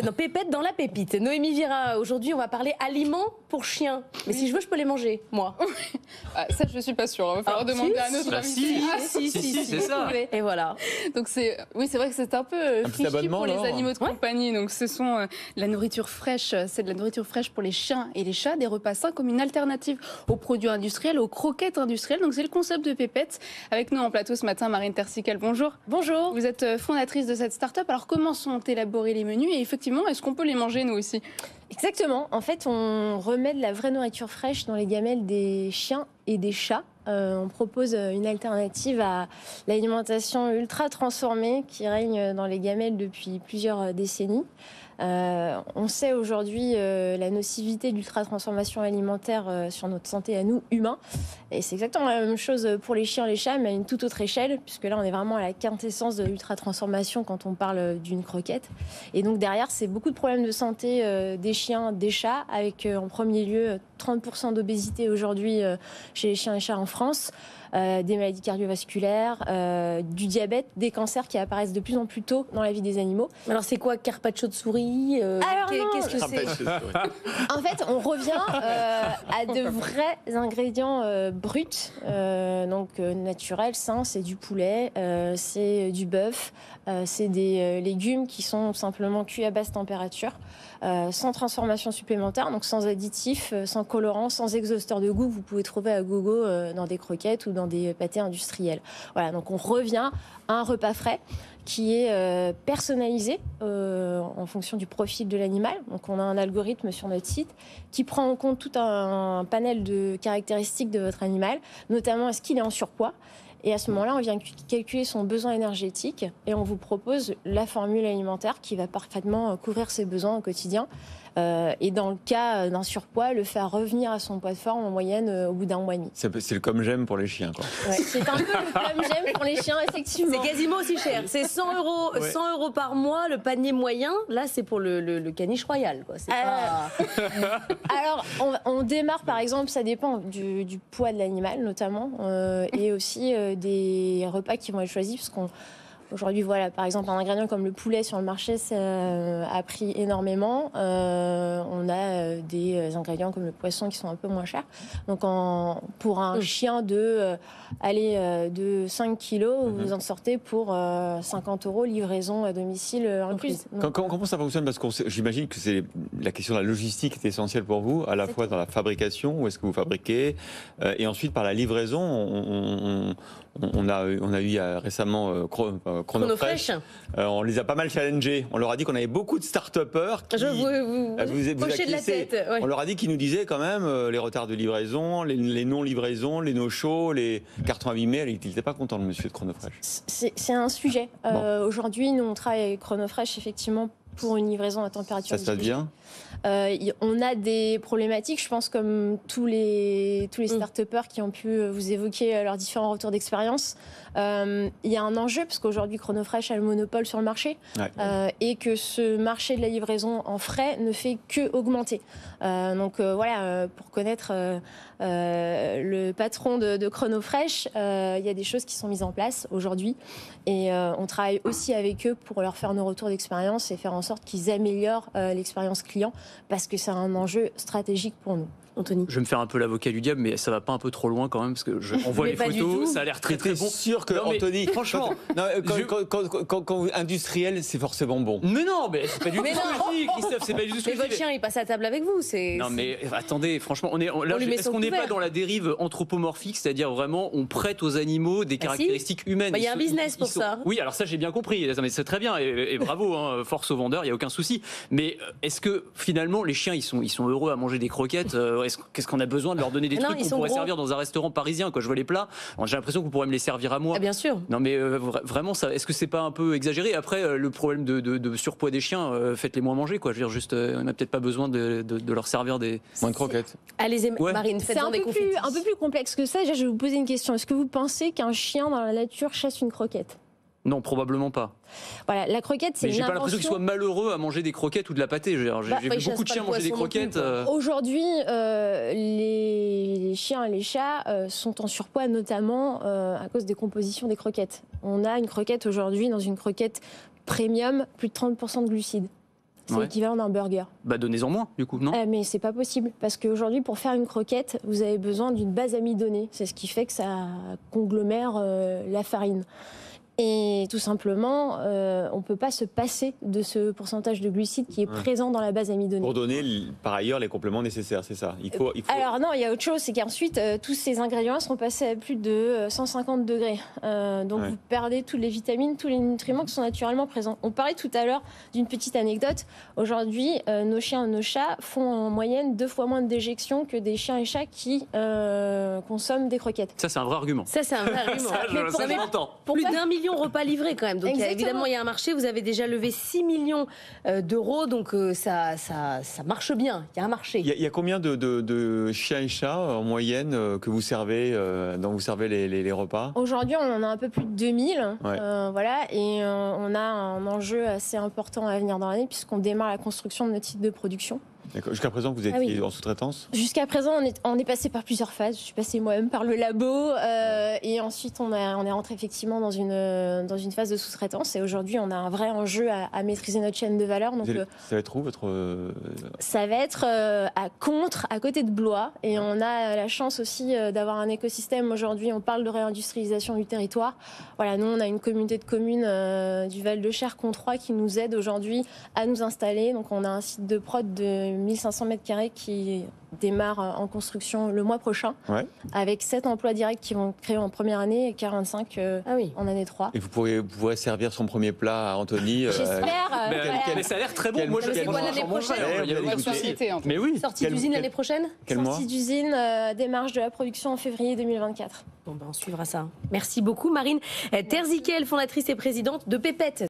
non, pépette dans la pépite. Noémie Vira, aujourd'hui, on va parler aliments pour chiens. Mais si je veux, je peux les manger, moi. Ça, je suis pas sûre. Il va falloir demander à notre invité. Si, c'est ça. Et voilà. Donc c'est vrai que c'est un peu fichu pour les animaux de compagnie. Donc ce sont la nourriture fraîche. C'est de la nourriture fraîche pour les chiens et les chats, des repas sains comme une alternative aux produits industriels, aux croquettes industrielles. Donc c'est le concept de Pépette. Avec nous en plateau ce matin, Marine Tersical, bonjour. Bonjour. Vous êtes fondatrice de cette start-up. Alors comment sont élaborés les menus et effectivement, est-ce qu'on peut les manger nous aussi? Exactement. En fait, on remet de la vraie nourriture fraîche dans les gamelles des chiens et des chats. On propose une alternative à l'alimentation ultra transformée qui règne dans les gamelles depuis plusieurs décennies. On sait aujourd'hui la nocivité de l'ultra-transformation alimentaire sur notre santé à nous, humains. Et c'est exactement la même chose pour les chiens et les chats, mais à une toute autre échelle, puisque là, on est vraiment à la quintessence de l'ultra-transformation quand on parle d'une croquette. Et donc derrière, c'est beaucoup de problèmes de santé des chiens, des chats, avec en premier lieu 30% d'obésité aujourd'hui chez les chiens et chats en France. Des maladies cardiovasculaires, du diabète, des cancers qui apparaissent de plus en plus tôt dans la vie des animaux. Alors c'est quoi, carpaccio de souris? Qu'est-ce que c'est? En fait, on revient à de vrais ingrédients bruts, donc naturels, sains. C'est du poulet, c'est du bœuf, c'est des légumes qui sont simplement cuits à basse température, sans transformation supplémentaire, donc sans additifs, sans colorants, sans exhausteur de goût que vous pouvez trouver à gogo dans des croquettes ou dans des pâtés industriels. Voilà, donc on revient à un repas frais qui est personnalisé en fonction du profil de l'animal. Donc on a un algorithme sur notre site qui prend en compte tout un panel de caractéristiques de votre animal, notamment est-ce qu'il est en surpoids. Et à ce moment-là, on vient calculer son besoin énergétique et on vous propose la formule alimentaire qui va parfaitement couvrir ses besoins au quotidien. Et dans le cas d'un surpoids, le faire revenir à son poids de forme en moyenne au bout d'un mois et demi. C'est le comme j'aime pour les chiens, quoi. Ouais, c'est un peu le comme j'aime pour les chiens, effectivement. C'est quasiment aussi cher. C'est 100 euros, 100 euros par mois, le panier moyen. Là, c'est pour le caniche royal, quoi. C'est pas... Alors, on démarre, par exemple, ça dépend du poids de l'animal, notamment, et aussi des repas qui vont être choisis, parce qu'on... Aujourd'hui, voilà, par exemple, un ingrédient comme le poulet sur le marché, ça a pris énormément. On a des ingrédients comme le poisson qui sont un peu moins chers. Donc, pour un chien de 5 kilos, vous en sortez pour 50 €, livraison à domicile incluse. Comment ça fonctionne? Parce que j'imagine que la question de la logistique est essentielle pour vous, à la fois dans la fabrication, où est-ce que vous fabriquez, et ensuite par la livraison. On a eu récemment Chronofresh. On les a pas mal challengés. On leur a dit qu'on avait beaucoup de start-upers qui vous de la tête. Ouais. On leur a dit qu'ils nous disaient quand même les retards de livraison, les non-livraisons, les no-shows, les cartons abîmés. Il n'était pas content, le monsieur de Chronofresh. C'est un sujet. Aujourd'hui, nous, on travaille avec Chronofresh, effectivement, pour une livraison à température. Ça se passe bien? On a des problématiques, je pense, comme tous les start-upers qui ont pu vous évoquer leurs différents retours d'expérience. Il y a un enjeu, parce qu'aujourd'hui, Chronofresh a le monopole sur le marché, et que ce marché de la livraison en frais ne fait que augmenter. Donc voilà, pour connaître le patron de Chronofresh, il y a des choses qui sont mises en place aujourd'hui, et on travaille aussi avec eux pour leur faire nos retours d'expérience et faire en sorte qu'ils améliorent l'expérience client, parce que c'est un enjeu stratégique pour nous. Anthony. Je vais me faire un peu l'avocat du diable, mais ça va pas un peu trop loin quand même, parce que on voit les photos, ça a l'air très très bon. Sûr que Anthony, franchement, quand industriel, c'est forcément bon. Mais non, mais c'est pas du tout ce que je dis, Christophe, c'est pas du tout ce que je dis. Mais votre chien, il passe à table avec vous, Non mais attendez, franchement, est-ce qu'on n'est pas dans la dérive anthropomorphique, c'est-à-dire vraiment on prête aux animaux des caractéristiques humaines? Il y a un business pour ça. Oui, alors ça j'ai bien compris, mais c'est très bien et bravo, force aux vendeurs, il y a aucun souci. Mais est-ce que finalement les chiens ils sont heureux à manger des croquettes? Qu'est-ce qu'on a besoin de leur donner des trucs qu'on pourrait servir dans un restaurant parisien? Je vois les plats, j'ai l'impression que vous pourrez me les servir à moi. Bien sûr. Non mais vraiment, est-ce que c'est pas un peu exagéré? Après, le problème de surpoids des chiens, faites-les moins manger, quoi. Je veux dire, juste, on n'a peut-être pas besoin de leur servir moins de croquettes. Allez, Marine, c'est un peu plus complexe que ça. Déjà, je vais vous poser une question. Est-ce que vous pensez qu'un chien dans la nature chasse une croquette? Non, probablement pas. Voilà, la croquette, c'est une invention. J'ai pas l'impression qu'ils soient malheureux à manger des croquettes ou de la pâtée. J'ai vu beaucoup de chiens manger des croquettes. Aujourd'hui, les chiens et les chats sont en surpoids, notamment à cause des compositions des croquettes. On a une croquette aujourd'hui, dans une croquette premium, plus de 30% de glucides. C'est l'équivalent d'un burger. Bah donnez-en moins, du coup, non? Mais c'est pas possible, parce qu'aujourd'hui, pour faire une croquette, vous avez besoin d'une base amidonnée. C'est ce qui fait que ça conglomère la farine. Et tout simplement, on ne peut pas se passer de ce pourcentage de glucides qui est présent dans la base amidonnée. Pour donner, par ailleurs, les compléments nécessaires, c'est ça. Il faut... Alors non, il y a autre chose, c'est qu'ensuite, tous ces ingrédients seront passés à plus de 150 degrés. Donc vous perdez toutes les vitamines, tous les nutriments qui sont naturellement présents. On parlait tout à l'heure d'une petite anecdote. Aujourd'hui, nos chiens et nos chats font en moyenne 2 fois moins de déjections que des chiens et chats qui consomment des croquettes. Ça, c'est un vrai argument. Ça, c'est un vrai argument. Ça, je l'entends. Plus d'1 million de repas livrés quand même. Donc évidemment, il y a un marché. Vous avez déjà levé 6 millions d'euros. Donc ça marche bien. Il y a un marché. Il y a combien de chiens et chats en moyenne que vous servez, dont vous servez les repas? Aujourd'hui, on en a un peu plus de 2000. Ouais. Voilà. Et on a un enjeu assez important à venir dans l'année puisqu'on démarre la construction de notre site de production. Jusqu'à présent, vous étiez en sous-traitance? Jusqu'à présent, on est passé par plusieurs phases. Je suis passée moi-même par le labo et ensuite on est rentré effectivement dans une phase de sous-traitance. Et aujourd'hui, on a un vrai enjeu à maîtriser notre chaîne de valeur. Donc, ça va être où votre... Ça va être à Contres, à côté de Blois. Et on a la chance aussi d'avoir un écosystème. Aujourd'hui, on parle de réindustrialisation du territoire. Voilà, nous, on a une communauté de communes du Val-de-Cher, Controis, qui nous aide aujourd'hui à nous installer. Donc, on a un site de prod de 1500 mètres carrés qui démarre en construction le mois prochain, avec 7 emplois directs qui vont créer en première année et 45 en année 3. Et vous pourrez servir son premier plat à Anthony. J'espère. Mais ça a l'air très bon. Moi, c'est quoi l'année prochaine? Mais oui. Sortie d'usine l'année prochaine? Sortie d'usine, démarche de la production en février 2024. Bon, on suivra ça. Merci beaucoup, Marine Terziquel, fondatrice et présidente de Pépette.